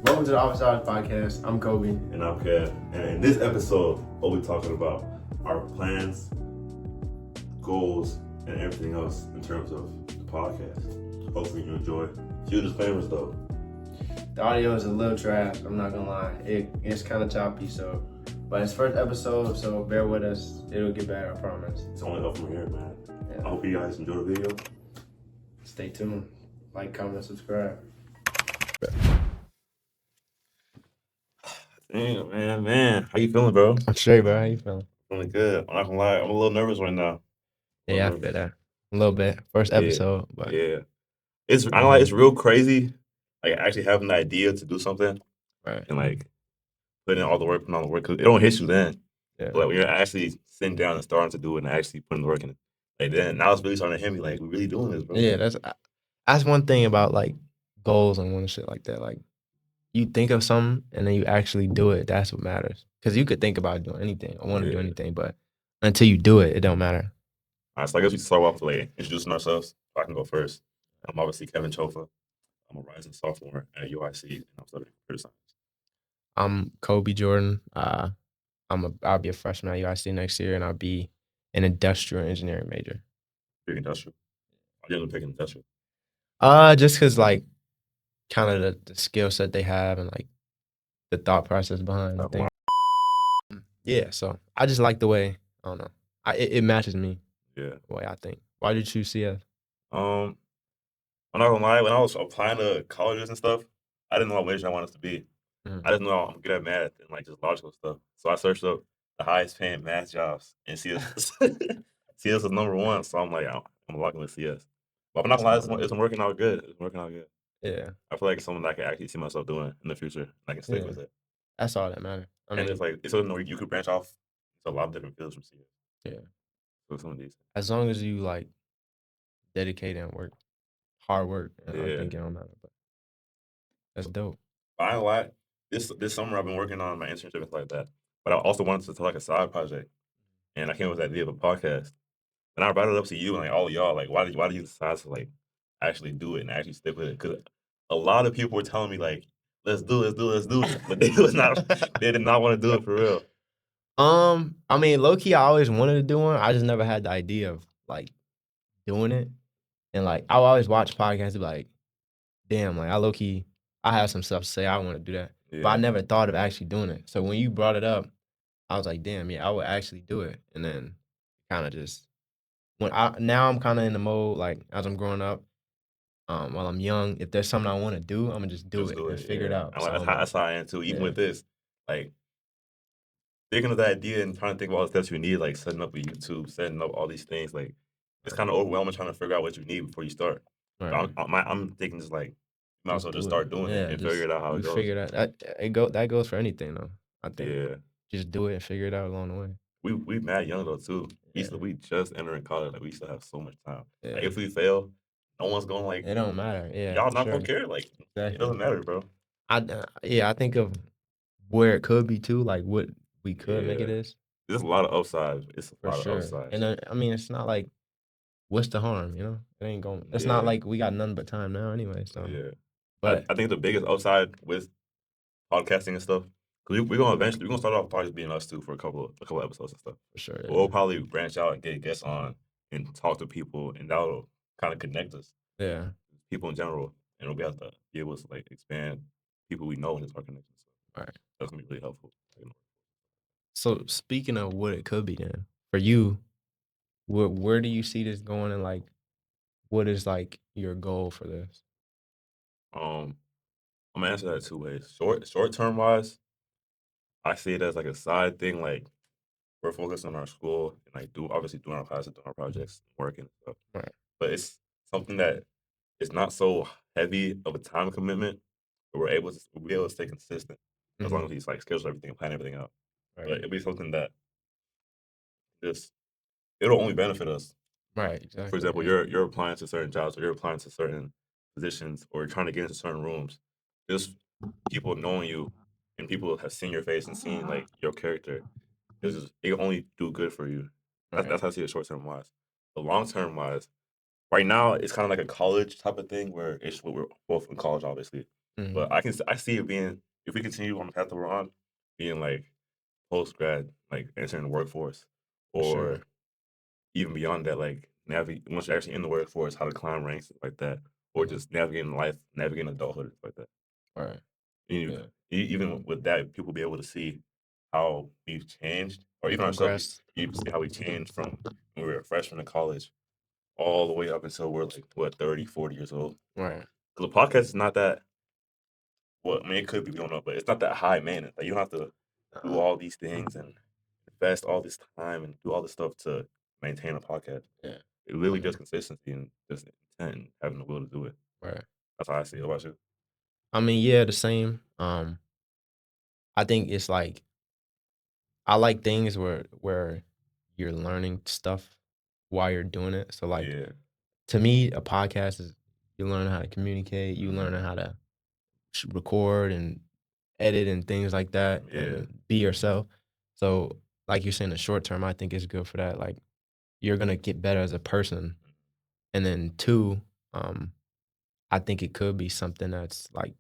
Welcome to the Office Hours Podcast. I'm Kobe. And I'm Kev. And in this episode, we'll be talking about our plans, goals, and everything else in terms of the podcast. Hopefully you enjoy. Few disclaimers though. The audio is a little trash. I'm not gonna lie. It's kind of choppy, but it's first episode, so bear with us. It'll get better, I promise. It's only up from here, man. Yeah. I hope you guys enjoy the video. Stay tuned. Like, comment, and subscribe. Damn, man. How you feeling, bro? I'm straight, bro. How you feeling? Feeling good. I'm not gonna lie. I'm a little nervous right now. Yeah, I feel that. A little bit. First episode, but yeah. It's I don't like. It's real crazy. Like actually having the idea to do something, right. and like putting in all the work, putting all the work. 'Cause it don't hit you then. Yeah. But like when you're actually sitting down and starting to do it and actually putting the work in, like then now it's really starting to hit me. Like we're really doing this, bro. Yeah, that's one thing about like goals and one shit like that. Like you think of something and then you actually do it. That's what matters. Because you could think about doing anything or want to do anything, but until you do it, it don't matter. All right, so I guess we start off with like introducing ourselves. I can go first. I'm obviously Kevin Chofa. I'm a rising sophomore at UIC, and I'm studying computer science. I'm Kobe Jordan. I'll be a freshman at UIC next year, and I'll be an industrial engineering major. Big industrial. I didn't pick industrial. Just cause like kind of the skill set they have and like the thought process behind the thing. Yeah, so I just like the way, I don't know. It matches me. Yeah. The way I think. Why did you choose CS? I'm not gonna lie, when I was applying to colleges and stuff, I didn't know what major I wanted to be. I just know I'm good at math and like just logical stuff. So I searched up the highest paying math jobs and CS CS is number one. So I'm like, I'm locking with CS. But I'm not gonna lie, it's working out good. It's working out good. Yeah. I feel like it's something that I can actually see myself doing in the future. And I can stick with it. That's all that matters. I mean, and it's like it's something where you could branch off to a lot of different fields from CS. Yeah. So some of these. As long as you like dedicate and work, hard work, and I think it don't matter. But that's dope. I ain't lie. This summer I've been working on my internship and stuff like that. But I also wanted to like a side project. And I came up with the idea of a podcast. And I brought it up to you and like all of y'all, like why did you decide to like actually do it and actually stick with it? Because a lot of people were telling me like, let's do it. But they did not want to do it for real. I mean, low key, I always wanted to do one. I just never had the idea of like doing it. And like I always watch podcasts and be like, damn, like I low key, I have some stuff to say. I want to do that. But I never thought of actually doing it. So when you brought it up, I was like, damn, yeah, I would actually do it. And then kind of just now I'm kind of in the mode like as I'm growing up, while I'm young, if there's something I want to do, I'm gonna just do it and figure it out. So that's how I am too. Even with this, like thinking of the idea and trying to think about all the steps you need, like setting up a YouTube, setting up all these things, like it's kind of overwhelming trying to figure out what you need before you start. Right. I'm thinking just like might as well just start doing it and figure it out how it goes. Figure that goes for anything though. I think just do it and figure it out along the way. We mad young though too. We just entering college, like we still have so much time. Like if we fail, no one's going like it don't matter. Yeah, y'all not gonna care. Like it doesn't matter, bro. I think of where it could be too, like what we could make it is. There's a lot of upside. It's a lot of upside. And I mean, it's not like what's the harm, you know? It ain't going. It's not like we got nothing but time now anyway. So but I think the biggest upside with podcasting and stuff, because we're gonna start off probably being us too for a couple episodes and stuff. For sure. But we'll probably branch out and get guests on and talk to people, and that'll kind of connect us. Yeah. People in general, and we'll be able to be able to like expand people we know and just our connections. Right. That's gonna be really helpful. So speaking of what it could be, then for you, where do you see this going, and like, what is like your goal for this? I'm gonna answer that two ways. Short term wise, I see it as like a side thing. Like we're focused on our school and like obviously doing our classes, doing our projects, working and stuff. Right. But it's something that is not so heavy of a time commitment, but we'll be able to stay consistent as long as we like schedule everything and plan everything out. Right. But it'll be something that it'll only benefit us. Right. Exactly. For example, you're applying to certain jobs, or you're applying to certain positions, or trying to get into certain rooms. Just people knowing you and people have seen your face and seen like your character. It only do good for you. That's how I see it short term wise. The long term wise, right now it's kind of like a college type of thing where we're both in college, obviously. Mhm. But I see it being, if we continue on the path that we're on, being like post grad, like entering the workforce, For sure. or even beyond that, like navigate once you're actually in the workforce, how to climb ranks, stuff like that, or Mhm. just navigating life, navigating adulthood, stuff like that. Right. You, Yeah. even with that, people be able to see how we've changed, or You even ourselves, progress. you see how we changed from when we were freshmen in college all the way up until we're like, what, 30, 40 years old. Right. Because the podcast is not that, well, I mean, it could be, we don't know, but it's not that high maintenance. Like, you don't have to do all these things and invest all this time and do all this stuff to maintain a podcast. Yeah. It really Mhm. just consistency and just intent and having the will to do it. Right. That's how I see it. What about you? I mean, yeah, the same. I think it's like I like things where you're learning stuff while you're doing it. So like Yeah. to me, a podcast is you learn how to communicate, you learn Mhm. how to record and edit and things like that Yeah. and be yourself. So like you're saying, the short term, I think is good for that. Like you're gonna get better as a person. And then two, um, I think it could be something that's like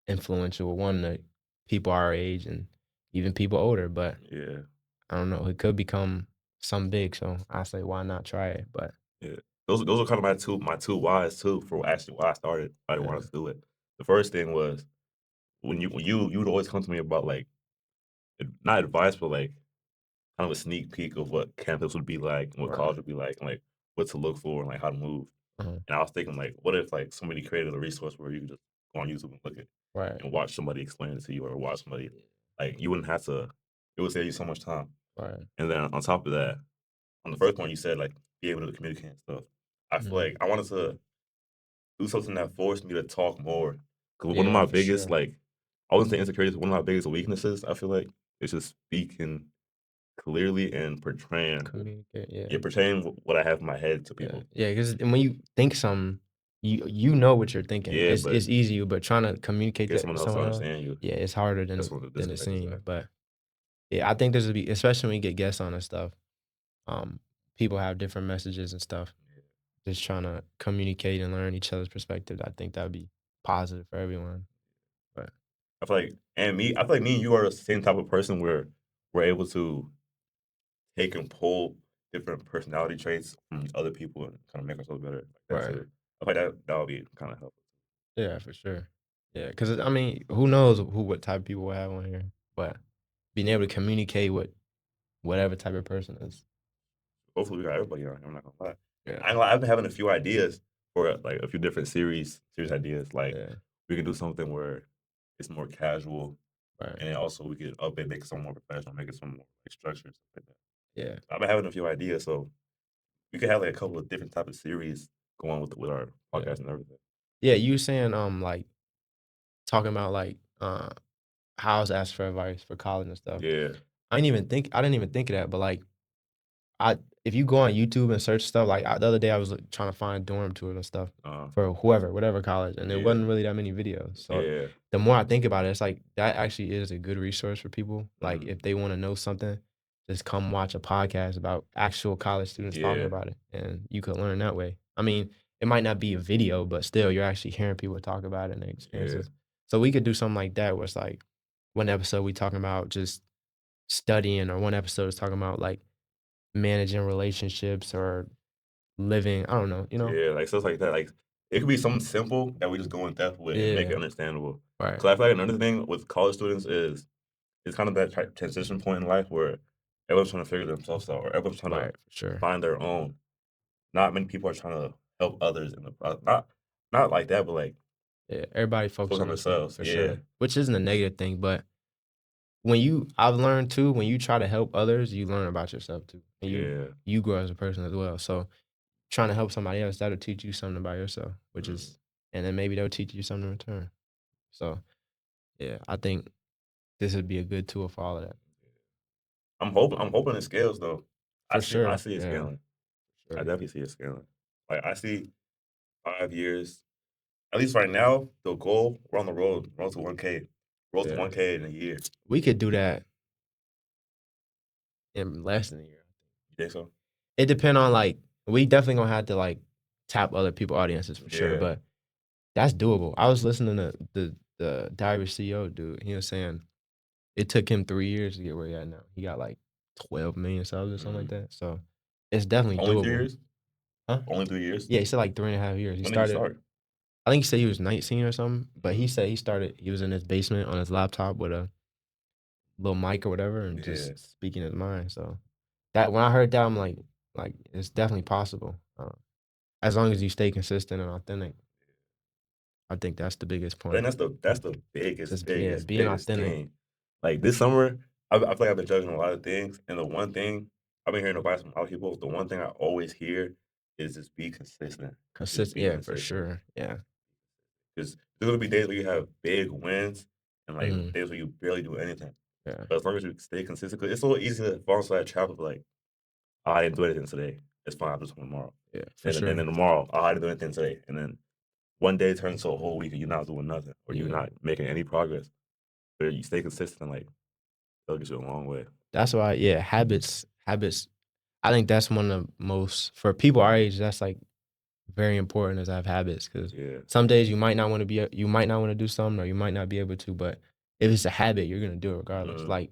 influential. One that people our age and even people older, but Yeah. I don't know. It could become some big. So I say, why not try it? But Yeah. Those are kind of my two whys too for actually why I started. I didn't want yeah, to do it. The first thing was when you would always come to me about like not advice, but like kind of a sneak peek of what campus would be like, and what right, college would be like, and like what to look for, and like how to move. uh And I was thinking like, what if like somebody created a resource where you could just go on YouTube and look at right, and watch somebody explain it to you, or watch somebody like you wouldn't have to. It would save you so much time. right, And then on top of that, on the first point you said like be able to communicate and stuff. I feel mhm. like I wanted to do something that forced me to talk more. Because one of Yeah, my for biggest, sure. like, I wouldn't say insecurities, one of my biggest weaknesses, I feel like, is just speaking clearly and portraying, Communicate. Yeah, yeah, portraying what I have in my head to yeah, people. yeah. Because when you think something, you know what you're thinking. Yeah, It's but easy, but trying to communicate get that to someone else to someone else, understand you. yeah, it's harder That's what the than it disconnect is seems. at. But yeah, I think this would be especially when you get guests on and stuff. Um, People have different messages and stuff. Just trying to communicate and learn each other's perspectives. I think that would be positive for everyone. But I feel like me and you are the same type of person where we're able to take and pull different personality traits from other people and kind of make ourselves better like that right. too. I feel like that would be kind of helpful. Yeah, for sure. Yeah, because I mean, who knows what type of people we have on here, but being able to communicate with whatever type of person is. Hopefully, we got everybody on here. I'm not gonna lie. Yeah, I've been having a few ideas for like a few different series ideas. Like yeah, we can do something where it's more casual, right. and then also we could up it, make it something more professional, make it something more like structured, stuff like that. Yeah, I've been having a few ideas, so we could have like a couple of different type of series going with our yeah, podcast and everything. yeah. You saying like talking about like how I was asked for advice for college and stuff. Yeah. I didn't even think of that, but like I if you go on YouTube and search stuff, like the other day I was like, trying to find dorm tours and stuff Uh, for whoever, whatever college, and there yeah. wasn't really that many videos. So Yeah. the more I think about it, it's like that actually is a good resource for people. Like Mhm. if they want to know something, just come watch a podcast about actual college students talking Yeah. about it, and you could learn that way. I mean, it might not be a video, but still, you're actually hearing people talk about it and their Yeah. experiences. So we could do something like that, where it's like one episode we talking about just studying, or one episode is talking about like managing relationships or living. I don't know, you know? Yeah, like stuff like that. Like it could be something simple that we just go in depth with and make it Yeah, understandable. right, Because I feel like another thing with college students is it's kind of that transition point in life where everyone's trying to figure themselves out, or everyone's trying to right, for sure. find their own. Not many people are trying to help others in the not like that, but like Yeah, everybody focus focus on on themselves themselves. for Yeah, sure, which isn't a negative thing, but I've learned too, when you try to help others, you learn about yourself too, and yeah, you grow as a person as well. So trying to help somebody else, that'll teach you something about yourself, which mm. is, and then maybe they'll teach you something in return. So yeah, I think this would be a good tool for all of that. I'm hoping it scales though. I For see I sure, see it yeah, scaling. I sure, definitely see it scaling. Like I see 5 years. At least right now, the goal, we're on the road to 1K. Road to yeah. 1K in a year. We could do that in less than a year. You think so? It depend on like we definitely gonna have to like tap other people audiences for sure, Yeah. but that's doable. I was listening to the Diary CEO dude. He was saying it took him 3 years to get where he at now. He got like 12 million subs or something like that. So it's definitely Only 3 doable. years? Huh? Only 3 years? Yeah, he said like 3.5 years. He When did he started. start? I think he said he was 19 or something, but he said he was in his basement on his laptop with a little mic or whatever and Yeah. just speaking his mind. So that when I heard that, I'm like it's definitely possible. As long as you stay consistent and authentic. I think that's the biggest I think point. that's the biggest, Just biggest, being biggest authentic. thing. Like this summer, I feel like I've been judging a lot of things, and the one thing I've been hearing advice from other people, the one thing I always hear is just be consistent. Just be Yeah, for consistent. sure. Yeah. Because there's gonna be days where you have big wins and like Mhm. days where you barely do anything. Yeah. But as long as you stay consistent, 'cause it's so easy to fall into that trap of like, "Oh, I didn't do anything today. It's fine. I'll do something tomorrow." Yeah, for And sure. then tomorrow, "Oh, I didn't do anything today." And then one day turns to a whole week and you're not doing nothing or you're Yeah. not making any progress. But you stay consistent, like it'll get you a long way. That's why, yeah, habits. I think that's one of the most for people our age. That's like very important is to have habits because Yeah. some days you might not want to do something or you might not be able to. But if it's a habit, you're gonna do it regardless. Mhm. Like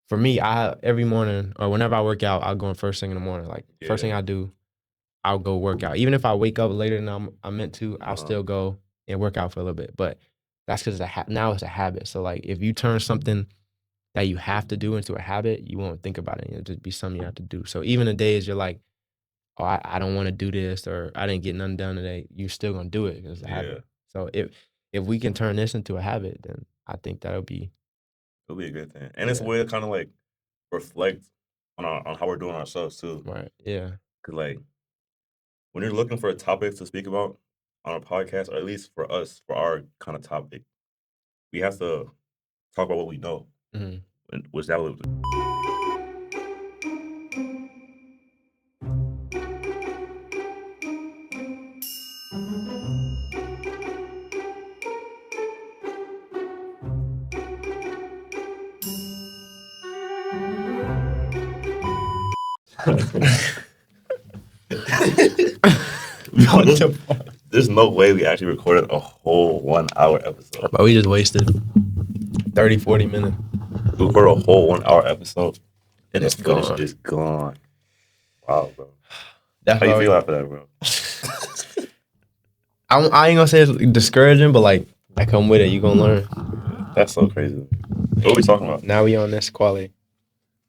for me, every morning or whenever I work out, I'll go in first thing in the morning. Like first thing Yeah. I do, I'll go work out. Even if I wake up later than I'm meant to, I'll still go and work out for a little bit. But that's because now it's a habit. So like if you turn something that you have to do into a habit, you won't think about it. It'll just be something you have to do. So even the days you're like, oh, I don't want to do this or I didn't get nothing done today, you're still gonna do it because it's a Yeah. habit. So if we can turn this into a habit, then I think that'll be It'll be a good thing. And it's a way to kind of like reflect on how we're doing ourselves too. right. Yeah. Cause like when you're looking for a topic to speak about on a podcast, or at least for us, for our kind of topic, we have to talk about what we know. Mhm. Which that would there's no way we actually recorded a whole 1 hour episode. But we just wasted 30, 40 minutes. We recorded a whole 1 hour episode and It's the footage gone. is gone. Wow, bro. That's How you why feel after that, bro? I ain't gonna say it's discouraging, but like come with it, you gonna learn. That's so crazy. What are we talking about? Now we on this quality.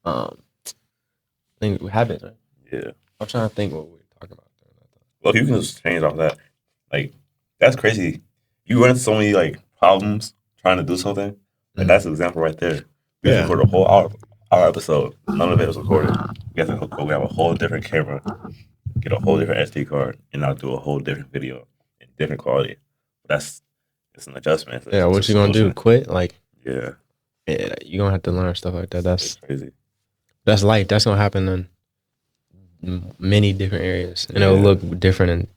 I think we have it. Right? Yeah. I'm trying to think what we were talking about. Look, you can just change off that. Like, that's crazy. You run into so many like problems trying to do something. Like that's an example right there. We just recorded a whole hour episode. None of it was recorded. We have to go grab a whole different camera, get a whole different SD card, and now do a whole different video in different quality. It's an adjustment. Yeah, what you gonna do? Quit? Like, yeah, you gonna have to learn stuff like that. That's crazy. That's life. That's gonna happen in many different areas, and it'll look different.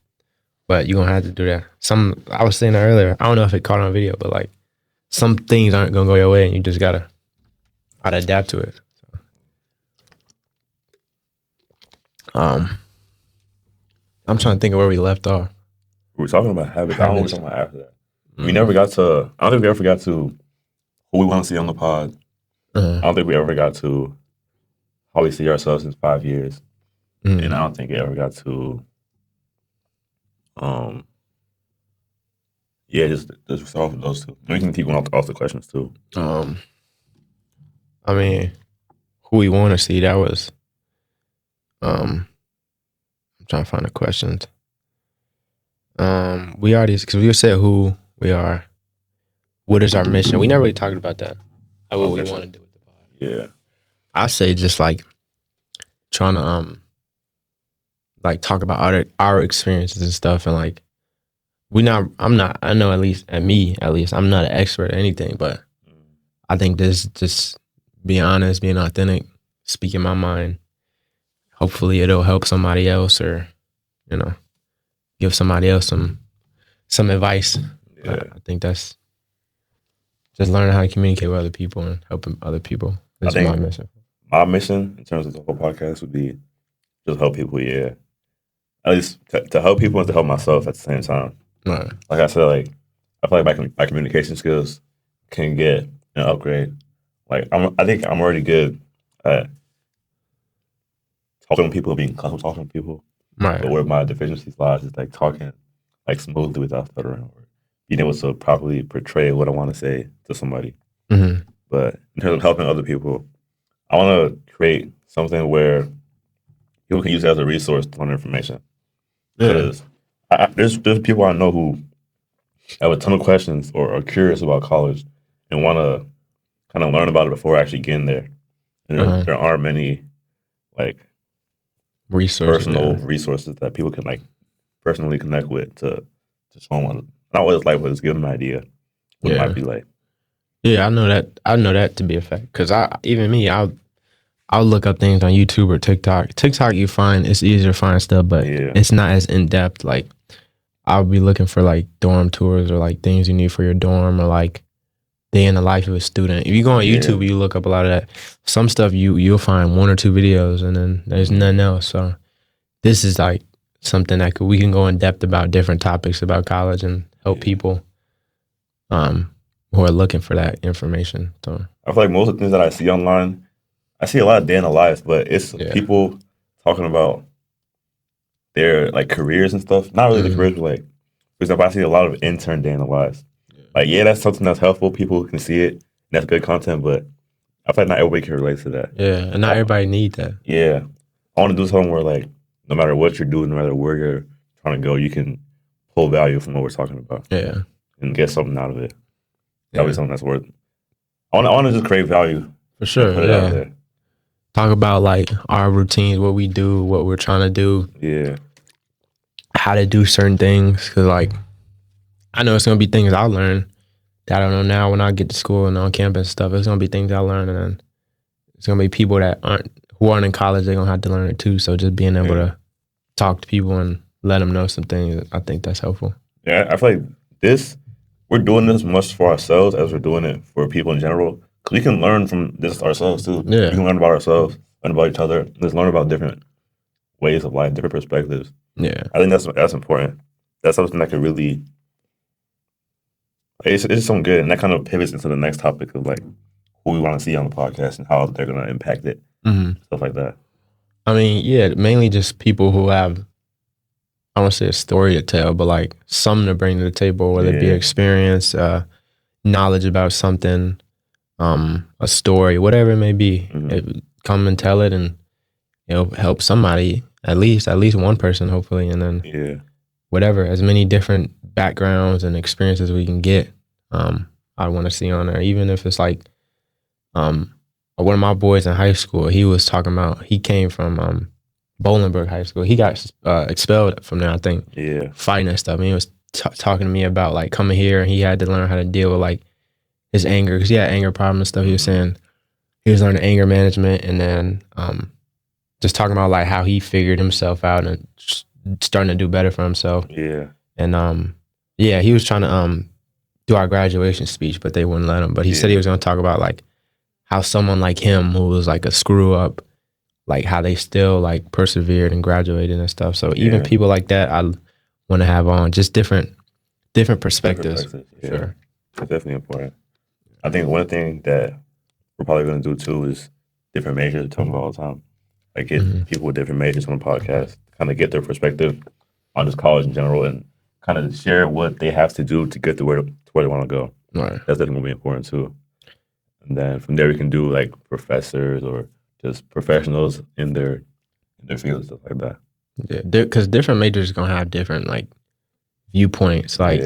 But you're gonna have to do that. I was saying that earlier. I don't know if it caught on video, but like some things aren't gonna go your way, and you just gotta adapt to it. So, I'm trying to think of where we left off. We were talking about habits. I don't know what we're talking about after that. We never got to. I don't think we ever got to who we want to see on the pod. I don't think we ever got to how we see ourselves in 5 years, and I don't think we ever got to. Yeah, just start with those two. We can keep going off the questions too. I mean, who we want to see, that was I'm trying to find the questions. We already, because we said who we are, what is our mission. We never really talked about that. Like what we want to do with the pod. Yeah, I say just like trying to like talk about our experiences and stuff, and like I know at least I'm not an expert at anything, but I think this just being honest, being authentic, speaking my mind, hopefully it'll help somebody else or, give somebody else some advice. Yeah. I think that's just learning how to communicate with other people and helping other people. That's my mission. My mission in terms of the whole podcast would be just help people, yeah. At least to help people and to help myself at the same time. Right. Like I said, like I feel like my communication skills can get an upgrade. Like I think I'm already good at talking to people, being comfortable talking to people. Right. But where my deficiencies lies is like talking like smoothly without stuttering, or being able to properly portray what I want to say to somebody. Mm-hmm. But in terms of helping other people, I want to create something where people can use it as a resource to learn information. Yeah. Because there's people I know who have a ton of questions or are curious about college and want to kind of learn about it before actually getting there. And there aren't many like personal resources that people can like personally connect with to show them not what it's like, but just give them an idea what it might be like. Yeah, I know that. I know that to be a fact. Because I'll look up things on YouTube or TikTok. TikTok, you find it's easier to find stuff, but it's not as in depth. Like I'll be looking for like dorm tours or like things you need for your dorm or like day in the life of a student. If you go on YouTube, you look up a lot of that. Some stuff you'll find 1 or 2 videos, and then there's nothing else. So this is like something that we can go in depth about different topics about college and help people who are looking for that information. So I feel like most of the things that I see online, I see a lot of day in the life, but it's people talking about their like careers and stuff. Not really the careers, but like, for example, I see a lot of intern day in the lives. Like, that's something that's helpful. People can see it, and that's good content, but I feel like not everybody can relate to that. Yeah, and not everybody need that. Yeah. I want to do something where, like, no matter what you're doing, no matter where you're trying to go, you can pull value from what we're talking about. Yeah. And get something out of it. That'll be something that's worth it. I want to just create value. For sure, put it out there. Talk about, like, our routines, what we do, what we're trying to do. Yeah. How to do certain things, because, like, I know it's going to be things I'll learn that I don't know now when I get to school and on campus and stuff. It's going to be things I'll learn, and then it's going to be people that aren't in college. They're going to have to learn it too. So just being able to talk to people and let them know some things, I think that's helpful. Yeah, I feel like we're doing this much for ourselves as we're doing it for people in general. Because we can learn from this ourselves too. Yeah. We can learn about ourselves, learn about each other, just learn about different ways of life, different perspectives. Yeah. I think that's important. That's something that could really... It's just something good, and that kind of pivots into the next topic of like who we want to see on the podcast and how they're going to impact it, stuff like that. I mean, mainly just people who have, I don't want to say a story to tell, but like something to bring to the table, whether it be experience, knowledge about something, a story, whatever it may be. Come and tell it, and help somebody, at least one person, hopefully, and then whatever, as many different backgrounds and experiences we can get, I want to see on there. Even if it's like one of my boys in high school, he was talking about, he came from Bolingbrook High School. He got expelled from there, I think, fighting and stuff. And he was talking to me about like coming here, and he had to learn how to deal with like his anger, because he had anger problems and stuff. He was saying he was learning anger management, and then just talking about like how he figured himself out and starting to do better for himself. And he was trying to do our graduation speech, but they wouldn't let him. But he said he was going to talk about like how someone like him, who was like a screw up, like how they still like persevered and graduated and stuff. So even people like that, I want to have on just different perspectives. Sure. It's definitely important. I think one thing that we're probably going to do too is different majors, talk about all the time. Like get people with different majors on the podcast, kind of get their perspective on just college in general, and kind of share what they have to do to get to where they want to go. Right. That's definitely going to be important too. And then from there we can do like professors or just professionals in their field, stuff like that. Yeah, because different majors are gonna have different like viewpoints. Like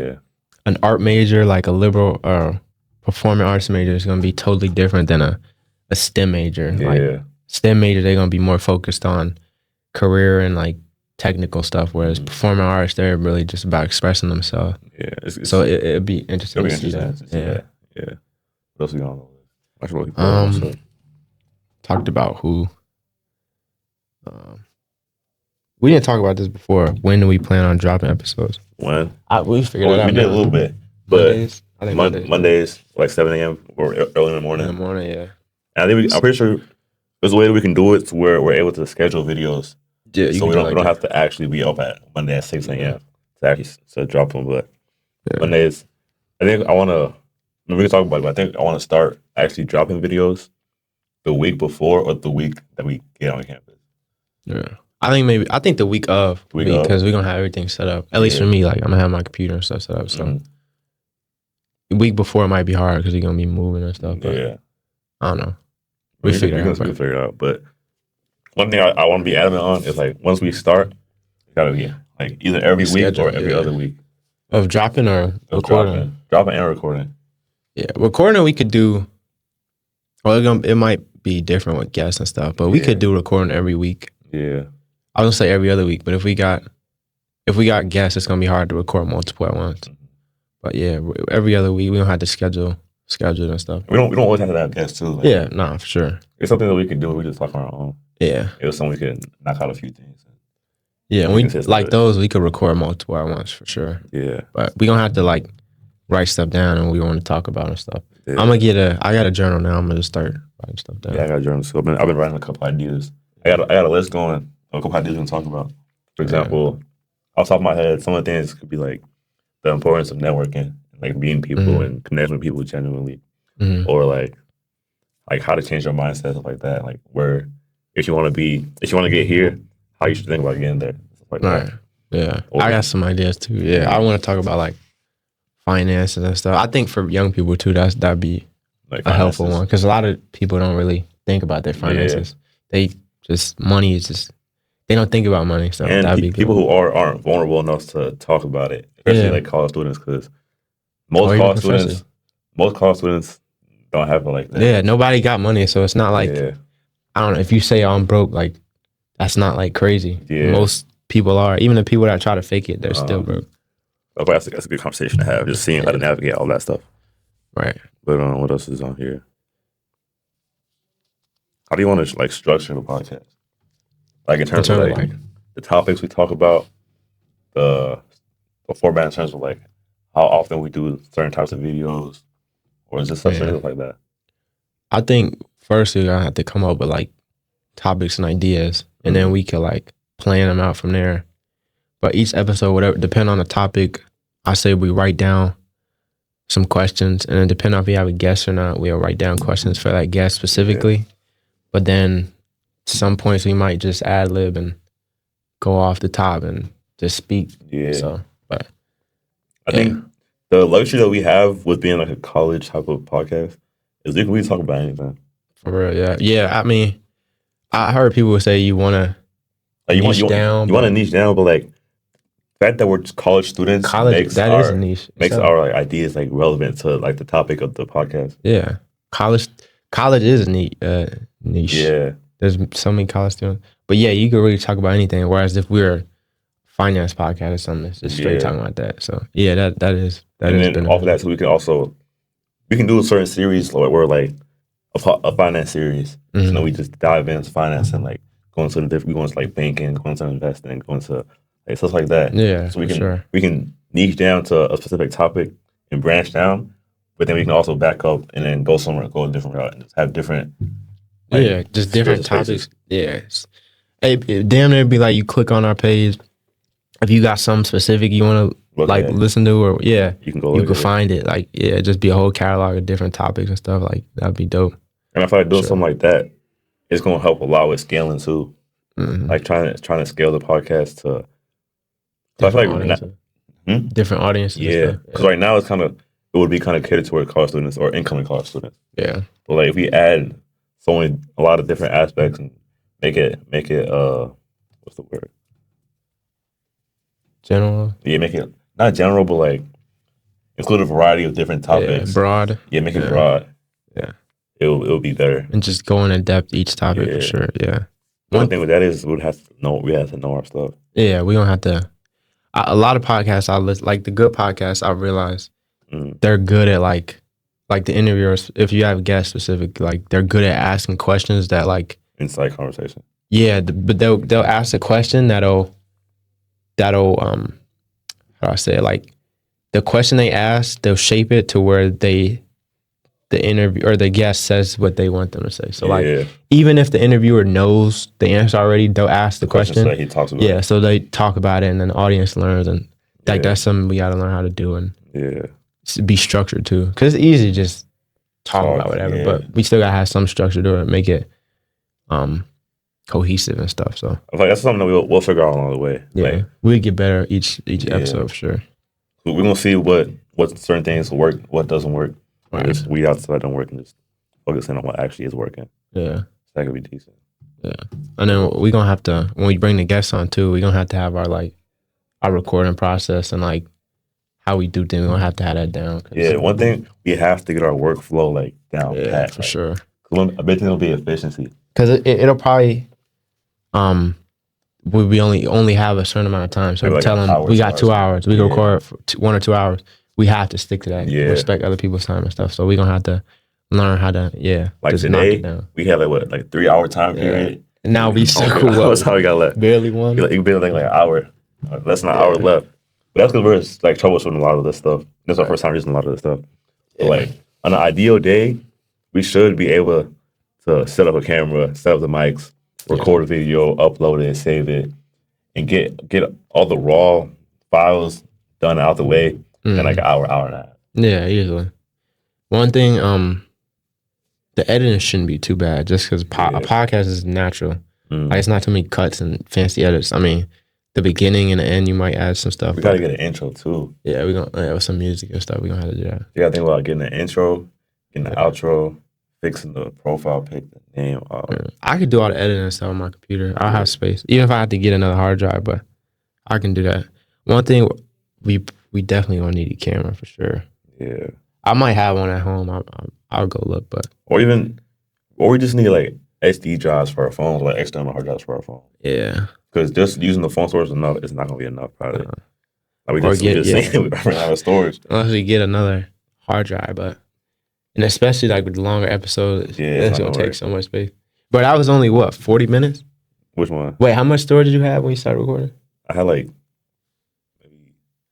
an art major, like a liberal or performing arts major, is gonna be totally different than a STEM major. Like STEM major, they're gonna be more focused on career and like technical stuff, whereas performing arts, they're really just about expressing themselves. So it'd be interesting to see that. Yeah. What else we got on the list? Talked about who. We didn't talk about this before. When do we plan on dropping episodes? When? We figured it out. We did a little bit, but Mondays, Mondays like 7 a.m. or early in the morning. Yeah. And I think I'm pretty sure there's a way that we can do it to where we're able to schedule videos. Yeah, so we don't have to actually be up at Monday at 6 a.m. to actually drop them. But Mondays, I think I want to. We can talk about it, but I think I want to start actually dropping videos the week before or the week that we get on campus. Yeah. I think the week of, Week of. because we're gonna have everything set up. At least Yeah. for me, like I'm gonna have my computer and stuff set up. So Mhm. the week before it might be hard because you're gonna be moving and stuff. But Yeah. I don't know. We figure it out. We can figure it out. But one thing I want to be adamant on is like once we start, it gotta be like either every week Schedule, or every yeah. other week. Of dropping or Of recording. dropping and recording. Yeah, recording we could do. Well, it might be different with guests and stuff, but we Yeah. could do recording every week. Yeah. I was gonna say every other week, but if we got guests, it's gonna be hard to record multiple at once. But yeah, every other week we don't have to schedule and stuff. We don't always have to have guests too. Like, Yeah, nah, for sure. it's something that we can do. We just talk on our own. Yeah, It was something we could knock out a few things. yeah. We We can test like it. those. We could record multiple at once for sure. Yeah. But we gonna have to like write stuff down and we want to talk about and stuff. Yeah. I got a journal now. I'm gonna just start writing stuff down. Yeah, I got journals. So I've been writing a couple ideas. I got a list going. A couple ideas we can talk about. For example, off the top of my head, some of the things could be like the importance of networking, like meeting people Mhm. and connecting with people genuinely, Mhm. or like how to change your mindset, stuff like that. Like where if you want to get here, how you should think about getting there, stuff like Right. that. Yeah. Or- I got some ideas too. Yeah. I want to talk about like finances and stuff. I think for young people too, that'd be Like a helpful finances. one because a lot of people don't really think about their finances. They just money is just they don't think about money. So And that'd be good. people who aren't vulnerable enough to talk about it, especially Yeah. like college students, because Or even most college students don't have it like that. Yeah, nobody got money, so it's not like yeah. I don't know. If you say I'm broke, like that's not like crazy. Yeah. Most people are. Even the people that try to fake it, they're still broke. That's a good conversation to have. Just seeing how to navigate all that stuff. Right. But what else is on here? How do you want to like structure the podcast? Like in terms of like the topics we talk about, the format in terms of like how often we do certain types of videos, or is it stuff like that? I think first we're gonna have to come up with like topics and ideas, and then we could like plan them out from there. But each episode, whatever, depend on the topic. I say we write down some questions, and then depending on if we have a guest or not, we'll write down questions for that guest specifically. But then some points we might just ad lib and go off the top and just speak. Yeah. So, but I think the luxury that we have with being like a college type of podcast is we can talk about anything. For real, yeah, yeah. I mean, I heard people say you want to Like you want down, to niche down, but like the fact that we're just college students is a niche. makes So, our like, ideas like relevant to like the topic of the podcast. yeah, college is a niche. Yeah. There's so many college students, but yeah, you could really talk about anything. Whereas if we're a finance podcast or something, it's just straight talking about that. So yeah, that is. And then off of that, so we can do a certain series where we're like a finance series. Mhm. So then we just dive into finance and like go into the different. We go into like banking, go into investing, go into like stuff like that. Yeah, So we for can sure. we can niche down to a specific topic and branch down, but then we can also back up and then go a different route and just have different. like, Yeah, just different spaces. topics. Yeah. Hey, damn near be like you click on our page. If you got something specific you want to Look like at it. listen to, or You can go. you look can at it. find it. Like just be a whole catalog of different topics and stuff. Like that'd be dope. And I feel like doing Sure. something like that, it's gonna help a lot with scaling too. Mhm. Like trying to scale the podcast to. So I feel like Different audiences. and yeah, stuff. because right now it would be kind of catered toward college students or incoming college students. Yeah. But like if we add a lot of different aspects and make it what's the word? General. Yeah, make it not general, but like include a variety of different Yeah, topics. broad. Yeah, make it Yeah. broad. Yeah. It'll be better. And just going in depth each topic Yeah. for sure. Yeah. One thing with that is we have to know our stuff. Yeah, we don't have to. A lot of podcasts I listen, like the good podcasts, I realize they're good at like the interviewers. If you have guests specific, like they're good at asking questions that like Inside conversation. yeah, but they'll ask a question that'll how do I say it? Like the question they ask, they'll shape it to where the interview or the guest says what they want them to say. So like even if the interviewer knows the answer already, they'll ask the question. That he talks about. Yeah, so they talk about it and then the audience learns, and like Yeah. that's something we got to learn how to do. And Yeah. be structured too, because it's easy to just talk about whatever, yeah. but we still gotta have some structure to it, make it cohesive and stuff. So I feel like that's something that we'll figure out along the way. yeah, Like, we get better each Yeah. episode for sure. we're gonna see what certain things work, what doesn't work. Right. Just weed out stuff that don't work and just focus in on what actually is working. Yeah. That could be decent. And then we're gonna have to, when we bring the guests on too, we're gonna have to have our recording process and like how we do things. We're gonna have to have that down. Yeah, one thing we have to get our workflow like down pat. for sure. I bet it'll be efficiency. Because it'll probably we only have a certain amount of time. So Maybe we like tell an them hour, we got 2 2 hours. We can Yeah. record for 1 or 2 hours. We have to stick to that. Yeah. Respect other people's time and stuff. So we're gonna have to learn how to Like just knock today, it down. we had like 3 hour time Yeah. period. And now we so That's how we got left. barely one. You can like an hour, less than an hour left. But that's because we're like troubleshooting a lot of this stuff. That's our first time using a lot of this stuff. But like on an ideal day, we should be able to set up a camera, set up the mics, record a video, upload it, save it, and get all the raw files done out the way in like an hour and a half. Yeah, easily. One thing, the editing shouldn't be too bad, just because a podcast is natural. Like it's not too many cuts and fancy edits. I mean, the beginning and the end, you might add some stuff. We gotta get an intro too. Yeah, we're gonna with some music and stuff. We're gonna have to do that. You gotta think about getting the intro, getting the outro, fixing the profile pic, the name. I could do all the editing and stuff on my computer. I'll have space, even if I have to get another hard drive. But I can do that. One thing we definitely gonna need a camera for sure. Yeah, I might have one at home. I'll go look, but or we just need like SD drives for our phones, like external hard drives for our phone. yeah, Because just using the phone storage enough, it's not gonna be enough. Probably. Like Or we just yeah. saying we run out of storage. unless we get another hard drive, and especially like with the longer episodes, Yeah, it's it's gonna not take work. so much space. But I was only 40 minutes. Which one? Wait, how much storage did you have when you started recording? I had like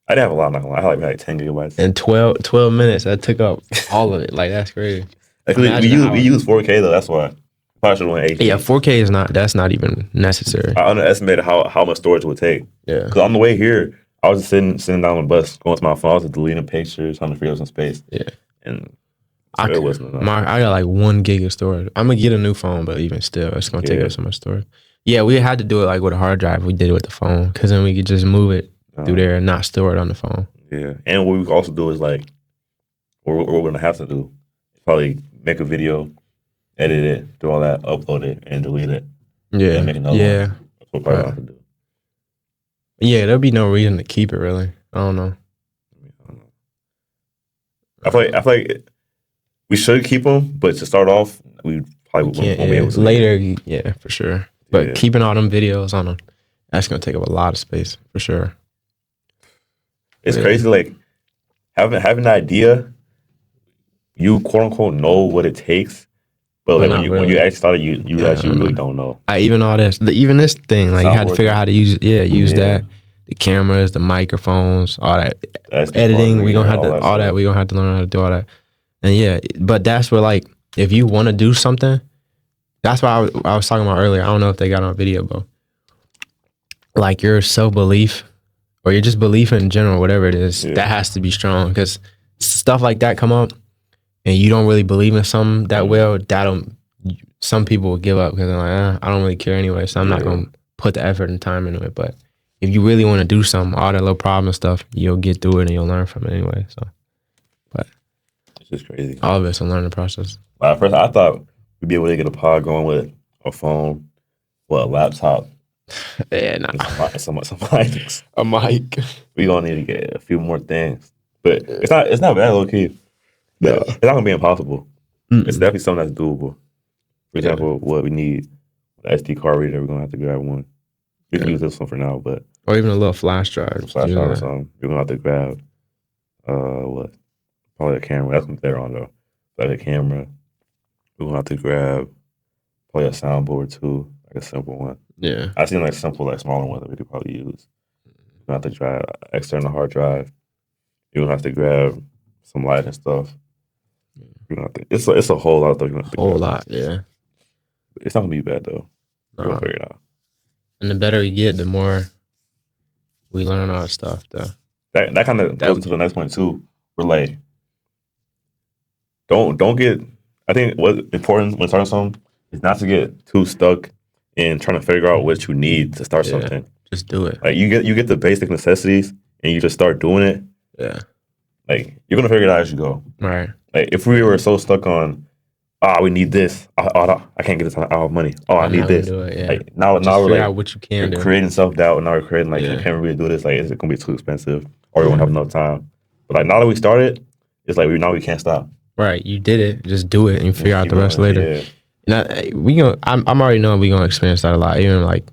I didn't have a lot. I'm not gonna lie. I had like 10 gigabytes. In 12 minutes, that took up all of it. Like that's crazy. Like, we Imagine use 4K though. That's why. Probably should have went HD. Yeah, 4K is not even necessary. I underestimated how much storage it would take. Yeah, Because on the way here, I was just sitting down on the bus, going to my phone, I was just deleting pictures, trying to free up some space. Yeah. And I it wasn't enough. I got like 1 gig of storage. I'm gonna get a new phone, but even still, it's gonna take Yeah. up so much storage. Yeah, we had to do it like with a hard drive. We did it with the phone because then we could just move it through there and not store it on the phone. Yeah. And what we could also do is like, what we're going to have to do is probably make a video, edit it, do all that, upload it, and delete it. Yeah, make another yeah, one. That's what we're probably have to do. yeah. There'll be no reason to keep it really. I don't know. I feel like we should keep them, but to start off, we probably won't be able to. Later, yeah, for sure. But Yeah. keeping all them videos on them, that's gonna take up a lot of space for sure. It's Yeah. crazy, like having an idea, you quote unquote know what it takes, but like But when not you really. actually started, you actually really don't know. Even all this, even this thing, like you Sound had to figure out how to use Yeah. that, the cameras, the microphones, all that. That's the Editing, part, we gonna yeah, have to all stuff. that. We gonna have to learn how to do all that. And yeah, but that's where like if you want to do something, that's why I was talking about earlier. I don't know if they got on video, but like your self belief or your just belief in general, whatever it is, Yeah. that has to be strong because stuff like that come up, and you don't really believe in something that well. Some people will give up because they're like, I don't really care anyway, so I'm not Yeah. gonna put the effort and time into it. But if you really want to do something, all that little problem stuff, you'll get through it and you'll learn from it anyway. So It's just crazy. all of it's a learning process. At first, I thought we'd be able to get a pod going with a phone, a laptop, Yeah, and some mics. a mic. We gonna need to get a few more things, but it's not bad, low key. No. It's not gonna be impossible. Mm-mm. It's definitely something that's doable. For example, what we need, the SD card reader, we're gonna have to grab one. We can use this one for now, but Or even a little flash drive. flash Yeah. drive or something, we're gonna have to grab probably a camera. That's what they're on though. Like a camera. We're gonna have to grab probably a soundboard too, like a simple one. Yeah. I seen like simple, like smaller ones that we could probably use. We're gonna have to grab external hard drive. You're gonna have to grab some light and stuff. You're gonna have to, it's a whole lot of stuff. You're gonna have to Whole grab. lot, yeah. It's not gonna be bad though. We'll No. figure it out. And the better we get, the more we learn all that stuff. Though. That kind of goes into the next point too. We're like, don't get. I think what's important when starting something is not to get too stuck in trying to figure out what you need to start Yeah. something. Just do it. Like you get the basic necessities and you just start doing it. Yeah. Like you're gonna figure it out as you go. Right. Like if we were so stuck on, we need this. I can't get this. I don't have money. I I'm need not gonna this. do it, yeah. Like now Just we're figure like out what you can we're do. creating self doubt, and now we're creating like Yeah. I can't really do this. Like is it gonna be too expensive, or we won't have enough time? But like now that we started, it's like we can't stop. Right. You did it. Just do it and you figure out Keep the rest going, later. Yeah. And I'm already knowing we gonna experience that a lot. Even like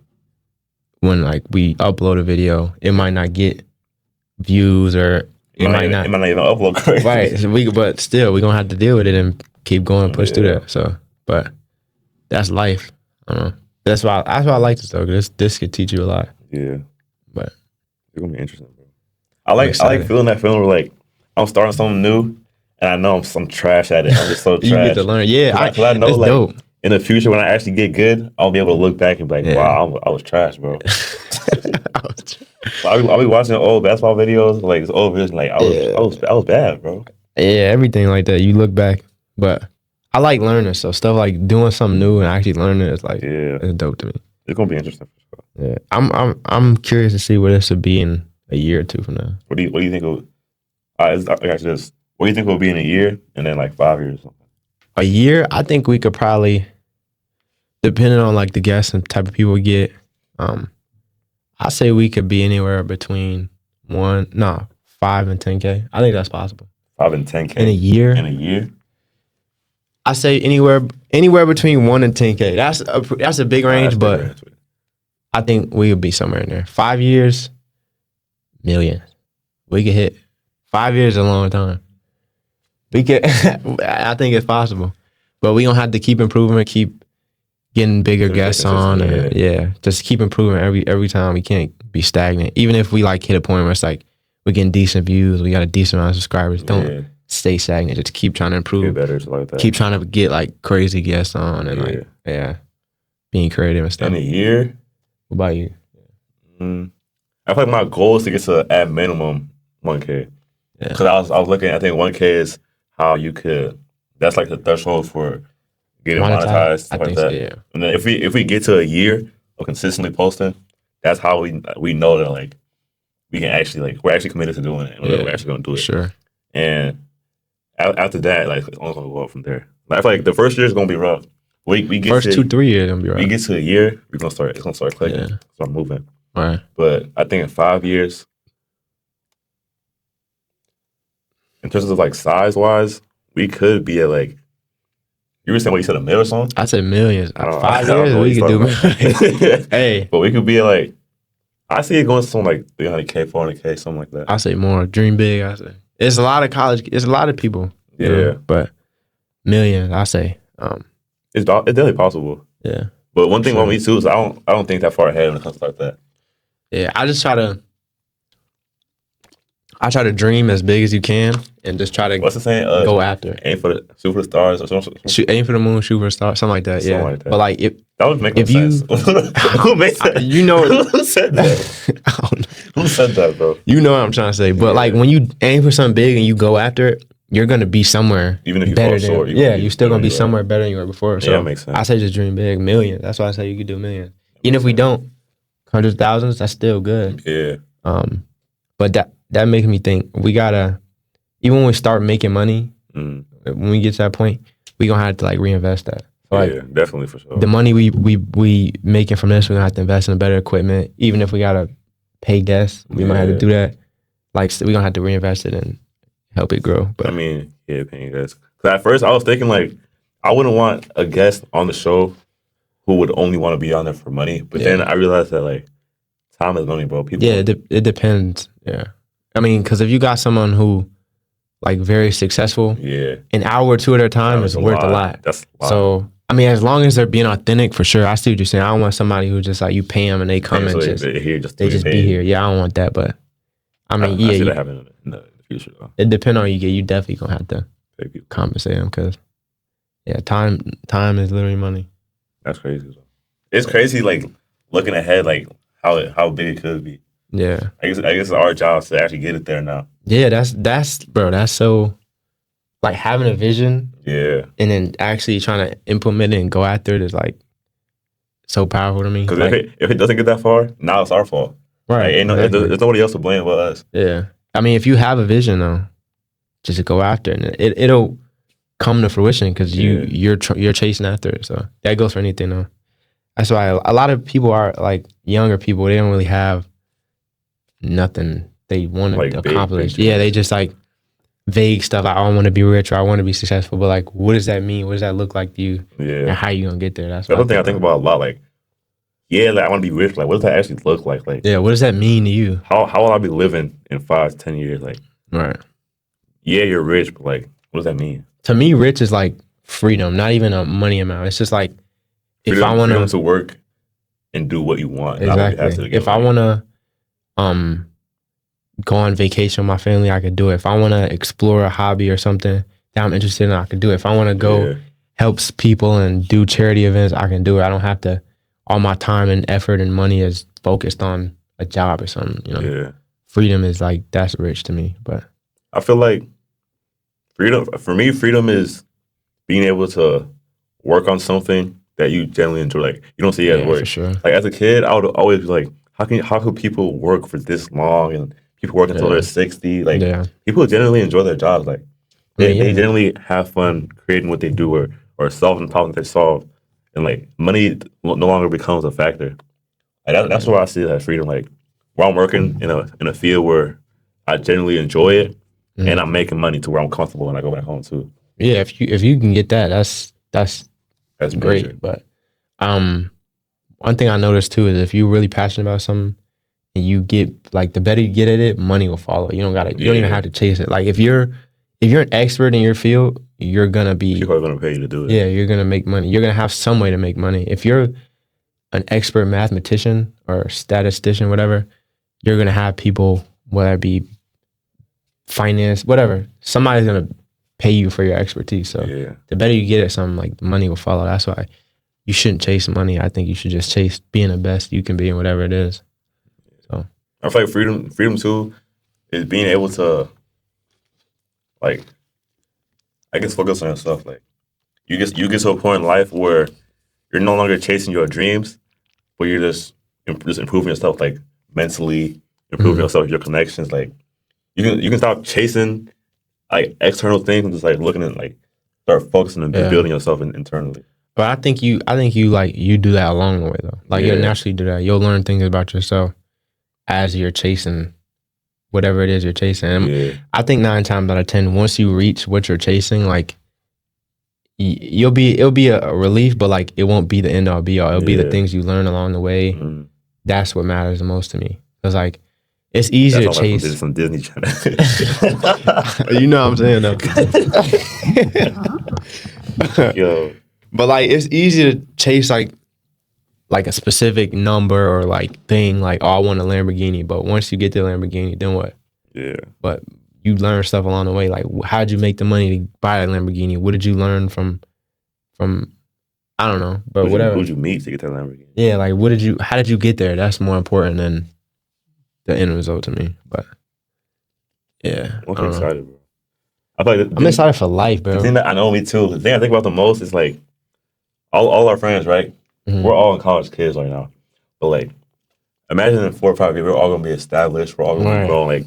when like we upload a video, it might not get views or it might not even upload correctly. right. So but still we gonna have to deal with it and keep going, push through that. So but that's life. I don't know. That's why I like this though, because this could teach you a lot. Yeah. But it's gonna be interesting, bro. I like feeling that feeling where like I'm starting something new and I know I'm trash at it. I'm just so trash. you get to learn. Yeah, I know that's like dope. in the future when I actually get good, I'll be able to look back and be like, Yeah. wow, I was trash, bro. I'll be watching old basketball videos, like old videos, like I was bad, bro. Yeah, everything like that. You look back, but I like learning. So stuff like doing something new and actually learning is like it's dope to me. It's gonna be interesting for sure. Yeah, I'm curious to see where this will be in a year or two from now. What do you think? I got you this. What do you think will be in a year and then like 5 years or something? A year, I think we could probably, depending on like the guests and type of people we get, I say we could be anywhere between 5 and 10K. I think that's possible. 5 and 10K In a year? In a year? I say anywhere between 1 and 10K. That's a big range, but I think we would be somewhere in there. 5 years, millions. We could hit 5 years is a long time. We could. I think it's possible, but we gonna have to keep improving, keep getting bigger guests on, and just keep improving every time. We can't be stagnant. Even if we like hit a point where it's like we're getting decent views, we got a decent amount of subscribers. Don't stay stagnant. Just keep trying to improve. Get better, like that. Keep trying to get like crazy guests on and being creative and stuff. In a year? What about you? I feel like my goal is to get to at minimum 1K. Because I was looking, I think 1K is how you could. That's like the threshold for getting monetized, stuff like that. So, yeah. And then if we get to a year of consistently posting, that's how we know that like we can actually we're actually committed to doing it. And we're actually gonna do it. Sure. And after that, like it's only gonna go up from there. Like, I feel like the first year is gonna be rough. We get first 2-3 years gonna be rough. We get to a year, it's gonna start clicking, start moving. Right. But I think in 5 years, in terms of like size wise, we could be at like. You were saying what you said, $1 million or something? I said millions. 5 years, we could do millions. Hey. But we could be at like, I see it going to something like 300K, 400K, something like that. I say more. Dream big, I say. It's a lot of it's a lot of people. Yeah. You know, but millions, I say. It's definitely possible. Yeah. But one thing about me too is I don't think that far ahead when it comes to like that. Yeah, I just try to dream as big as you can and just try to What's the saying? Go after it. Aim for the stars or something. Aim for the moon, shoot for the stars, something like that. Something Yeah. like that. But like that would make sense. Who made that? You know who said that? I don't know. Who said that, bro? You know what I'm trying to say. But like when you aim for something big and you go after it, you're gonna be somewhere even if you better fall short. you're still gonna be somewhere better than you were before. So that makes sense. I say just dream big, millions. That's why I say you could do millions. Even if we don't, hundreds of thousands, that's still good. Yeah. But that makes me think we gotta, even when we start making money, when we get to that point, we gonna have to like reinvest that. So, like, definitely for sure. The money we making from this, we're gonna have to invest in better equipment. Even if we gotta pay guests, we might have to do that. Like we gonna have to reinvest it and help it grow. But I mean, paying guests. Because at first I was thinking like I wouldn't want a guest on the show who would only want to be on there for money. But then I realized that like time is money, bro. People. Yeah, it depends. Yeah, I mean, because if you got someone who like very successful, an hour or two of their time is worth a lot. That's a lot. So I mean, as long as they're being authentic, for sure. I see what you're saying. I don't want somebody who just like you pay them and they come and just be here. Yeah, I don't want that. But I mean, I see that happening in the future though. It depends on you definitely gonna have to compensate them because time is literally money. That's crazy. It's crazy, like looking ahead, like how big it could be. Yeah, I guess it's our job to actually get it there now. Yeah, that's bro. That's so. like having a vision Yeah. and then actually trying to implement it and go after it is like so powerful to me. Because Like, if it doesn't get that far, now it's our fault. right. Like, ain't no, Exactly. there's nobody else to blame but us. Yeah. I mean, if you have a vision though, just go after it. And it'll come to fruition because you're chasing after it. So that goes for anything though. That's why a lot of people are like younger people. They don't really have nothing they want Like, to big accomplish. dreams. Yeah, they just like vague stuff. Like, I want to be rich or I want to be successful. But like, what does that mean? What does that look like to you? And Yeah. how you gonna get there? That's That's what one thing I think about a lot. Like, yeah, like I want to be rich. Like, what does that actually look like? Like, Yeah, what does that mean to you? how will I be living in 5 to 10 years? Like, Right. yeah, you're rich, but like, what does that mean? To me, rich is like freedom, not even a money amount. It's just like if I want freedom to work and do what you want. Not what you have to exactly. get If I money. want to go on vacation with my family, I could do it. If I want to explore a hobby or something that I'm interested in, I could do it. If I want to go Yeah. help people and do charity events, I can do it. I don't have to. All my time and effort and money is focused on a job or something. You know, Yeah. freedom is like that's rich to me. But I feel like freedom, for me, freedom is being able to work on something that you genuinely enjoy. Like, you don't see it as for work. sure. Like, as a kid, I would always be like, how could people work for this long and people work until Yeah. they're 60? Like, Yeah, people genuinely enjoy their jobs. Like, I mean, they yeah. generally have fun creating what they do or solving problems they solve. And like, money no longer becomes a factor. Like, that's where I see that freedom. Like, where I'm working in a field where I genuinely enjoy it, Mhm. and I'm making money to where I'm comfortable when I go back home too. Yeah, if you can get that, that's That's great. major. But one thing I noticed too is if you're really passionate about something and you get like the better you get at it, money will follow. You don't don't even Yeah. have to chase it. Like if you're an expert in your field, you're gonna be People are gonna pay you to do it. yeah, you're gonna make money. You're gonna have some way to make money. If you're an expert mathematician or statistician, whatever, you're gonna have people, whether it be finance, whatever, somebody's gonna pay you for your expertise. So Yeah. the better you get at something, like the money will follow. That's why you shouldn't chase money. I think you should just chase being the best you can be in whatever it is. I feel like freedom too is being able to, like, I guess, focus on yourself. Like, you get to a point in life where you're no longer chasing your dreams, but you're just improving yourself, like mentally improving Mhm. yourself, your connections. Like, you can stop chasing like external things and just like looking at like start focusing and Yeah. building yourself internally. But I think you like you do that along the way though. Like you'll Yeah. naturally do that. You'll learn things about yourself as you're chasing whatever it is you're chasing. And Yeah. I think 9 times out of 10, once you reach what you're chasing, like it'll be a relief, but like it won't be the end all be all. It'll be the Yeah. things you learn along the way. Mm. That's what matters the most to me. Because like it's easy That to sounds like chase. some Disney Channel. You know what I'm saying though. Yo, But like it's easy to chase like a specific number or like thing, like, oh, I want a Lamborghini. But once you get the Lamborghini, then what? yeah. But you learn stuff along the way. Like, how'd you make the money to buy a Lamborghini? What did you learn from I don't know, but whatever. Who'd you meet to get that Lamborghini? Yeah, like how did you get there? That's more important than the end result to me. But yeah, I'm I don't know. excited, bro. I feel like I'm excited for life, the bro. thing that I know, me too. The thing I think about the most is like all our friends, right? Mhm. We're all in college kids right now. But like, imagine in 4 or 5 years, we're all gonna be established. We're all gonna Right. be grown. Like,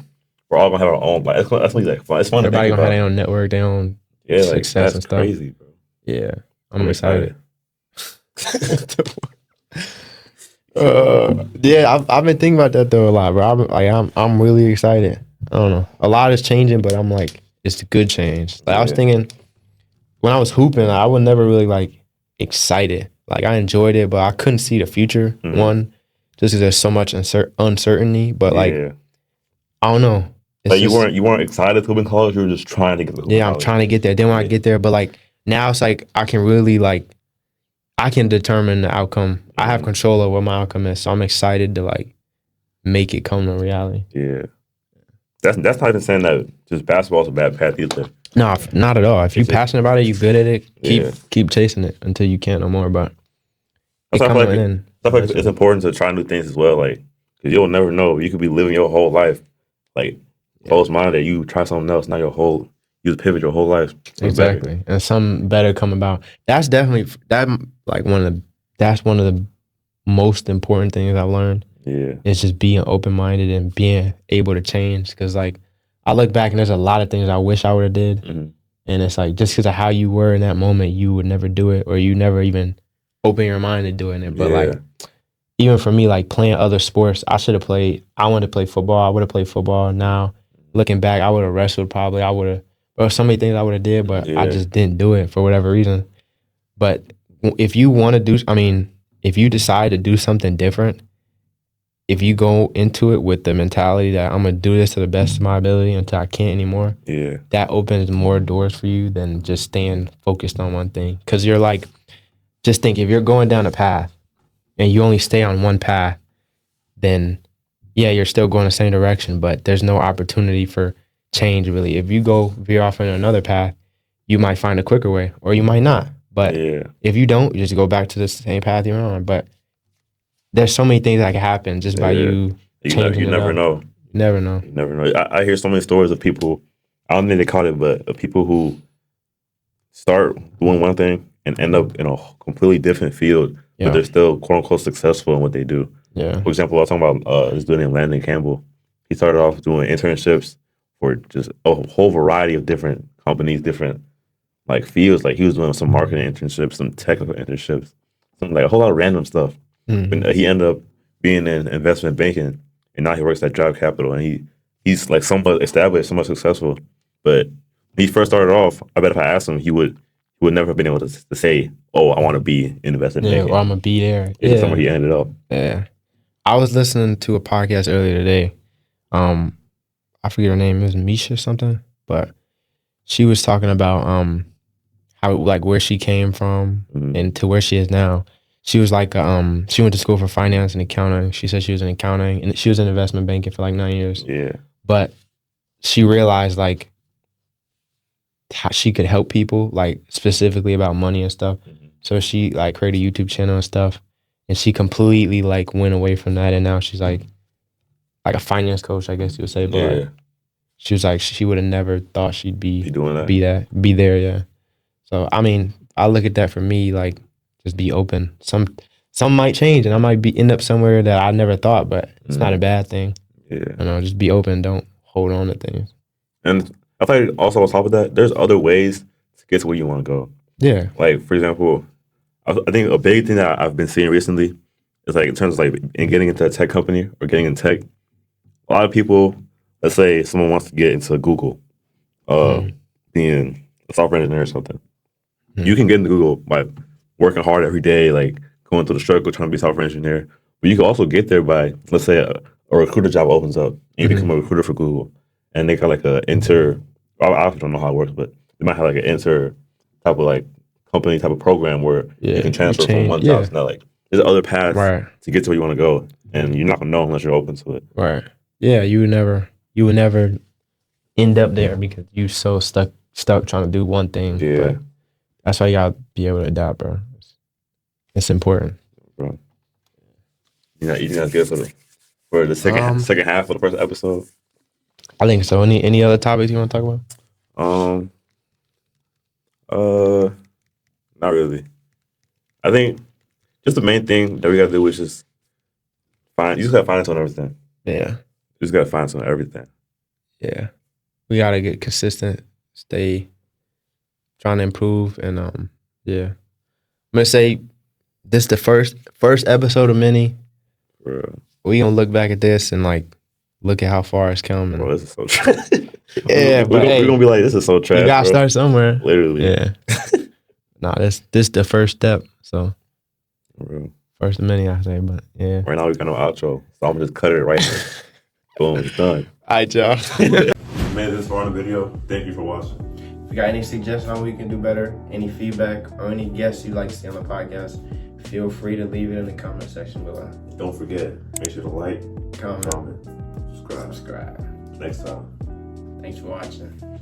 we're all gonna have our own. Like, that's gonna be like fun. It's fun to Everybody think gonna have about. their own network, their own Yeah, like success that's and stuff. crazy, bro. Yeah, I'm I'm excited. excited. Yeah, I've been thinking about that though a lot, bro. I'm really excited. I don't know. A lot is changing, but I'm like, it's a good change. Like I was Yeah. thinking when I was hooping, I was never really like excited. Like I enjoyed it, but I couldn't see the future. Mhm. One, just because there's so much uncertainty. But like yeah. I don't know. It's Like, just- you weren't excited to hoop in college. You were just trying to get to hoop in yeah, I'm college. trying to get there. Then when I Yeah. get there, but like now it's like I can really like I can determine the outcome. I have Mhm. control of what my outcome is. So I'm excited to like make it come to reality. Yeah. That's not even saying that just basketball is a bad path either. No, not at all. If you're It's a- passionate about it, you're good at it. Yeah. Keep chasing it until you can't no more. But it That's why I feel coming like in. I feel like it's important to try new things as well. Like, because you'll never know. You could be living your whole life like closed minded. You try something else. Now you You pivot your whole life. Exactly, and something better come about. That's definitely that's one of the most important things I've learned. Yeah. It's just being open minded and being able to change. Because like I look back and there's a lot of things I wish I would have did, Mm-hmm. and it's like just because of how you were in that moment, you would never do it, or you never even open your mind to doing it. But like even for me, like playing other sports, I should have played. I wanted to play football. I would have played football. Now looking back, I would have wrestled probably. I would have. There were so many things I would have did, but I just didn't do it for whatever reason. But if you want to do, I mean, if you decide to do something different, if you go into it with the mentality that I'm gonna do this to the best of my ability until I can't anymore, that opens more doors for you than just staying focused on one thing. Because you're like, just think if you're going down a path and you only stay on one path, then yeah, you're still going the same direction, but there's no opportunity for change really. If you go veer off in another path, you might find a quicker way or you might not. But if you don't, you just go back to the same path you're on. But there's so many things that can happen just by you changing. You never know. You never know. You never know. I hear so many stories of people, I don't think they call it, but of people who start doing one thing and end up in a completely different field, but they're still quote unquote successful in what they do. Yeah. For example, I was talking about this dude named Landon Campbell. He started off doing internships for just a whole variety of different companies, different like fields. Like he was doing some marketing internships, some technical internships, some like a whole lot of random stuff. But he ended up being in investment banking, and now he works at Drive Capital, and he's like somewhat established, somewhat successful. But when he first started off, I bet if I asked him, he would never have been able to say, "Oh, I want to be in investment banking." Or I'm gonna be there. It's somewhere he ended up. Yeah. I was listening to a podcast earlier today. I forget her name. It was Misha something, but she was talking about how like where she came from and to where she is now. She was like she went to school for finance and accounting. She said she was in accounting and she was in investment banking for like 9 years. Yeah. But she realized like how she could help people like specifically about money and stuff. So she like created a YouTube channel and stuff. And she completely like went away from that, and now she's like a finance coach, I guess you would say. But like, she was like she would have never thought she'd be doing that, be there. Yeah. So I mean, I look at that for me like just be open. Some might change, and I might end up somewhere that I never thought, but it's not a bad thing. Yeah. You know, just be open. Don't hold on to things. And I think also on top of that, there's other ways to get to where you want to go. Yeah. Like for example, I think a big thing that I've been seeing recently is like in terms of like in getting into a tech company or getting in tech, a lot of people, let's say someone wants to get into Google, being a software engineer or something. You can get into Google by working hard every day, like going through the struggle trying to be a software engineer. But you can also get there by, let's say a recruiter job opens up and you become a recruiter for Google. And they got like a I actually don't know how it works, but they might have like an type of like company type of program where you can transfer from one job to another. Like there's other paths to get to where you want to go, and you're not gonna know unless you're open to it. Right. Yeah, you would never end up there because you so stuck trying to do one thing. Yeah. But that's why you gotta be able to adapt, bro. It's important. Bro. You think that's good for the second half of the first episode? I think so. Any other topics you want to talk about? Not really. I think just the main thing that we gotta do is just you just gotta find on everything. Yeah. You just gotta find on everything. Yeah. We gotta get consistent, stay trying to improve, and yeah. I'm gonna say this is the first episode of many. Bro. We gonna look back at this and like look at how far it's come. Bro, this is so trash. Yeah, we're gonna be like, this is so trash. You gotta start somewhere. Literally. Yeah. Nah, this the first step. So bro. First of many, I say, but yeah. Right now we got no outro, so I'm gonna just cut it right there. Boom, it's done. All right, y'all. Made this far in the video. Thank you for watching. If you got any suggestions on how we can do better, any feedback, or any guests you'd like to see on the podcast, feel free to leave it in the comment section below. Don't forget, make sure to like, comment, subscribe. Next time. Thanks for watching.